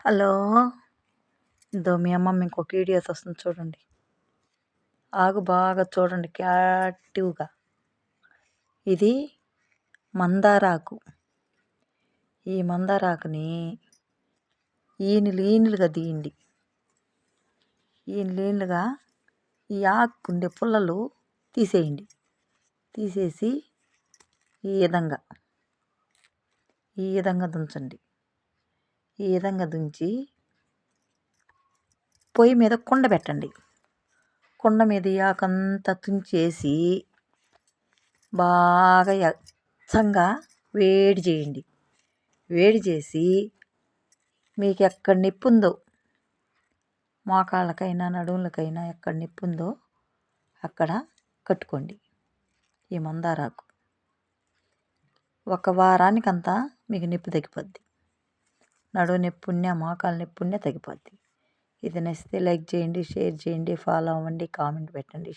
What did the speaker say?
Hello! ఇదో మీ అమ్మమ్మ ఇంకొక వీడియో వస్తుంది చూడండి. బాగా చూడండి క్యాటివ్‌గా. ఇది మందారాకు. ఈ మందారాకుని ఈనులుగా తీయండి. ఈనులుగా ఈ ఆకుండే పుల్లలు తీసేయండి. తీసేసి ఈ విధంగా దుంచండి. ఈ విధంగా దుంచి పొయ్యి మీద కుండ పెట్టండి. కుండ మీద ఈ ఆకంతా తుంచేసి బాగా ఎచ్చంగా వేడి చేయండి. వేడి చేసి మీకు ఎక్కడ నొప్పి ఉందో, మోకాళ్ళకైనా నడుములకైనా ఎక్కడ నొప్పి ఉందో అక్కడ కట్టుకోండి ఈ మందారాకు. ఒక వారానికంతా మీకు నొప్పి తగ్గిపోద్ది. నడుము నొప్పి ఉన్నా, మోకాలు నొప్పి ఉన్నా తగ్గిపోద్ది. ఇది నచ్చితే లైక్ చేయండి, షేర్ చేయండి, ఫాలో అవ్వండి, కామెంట్ పెట్టండి.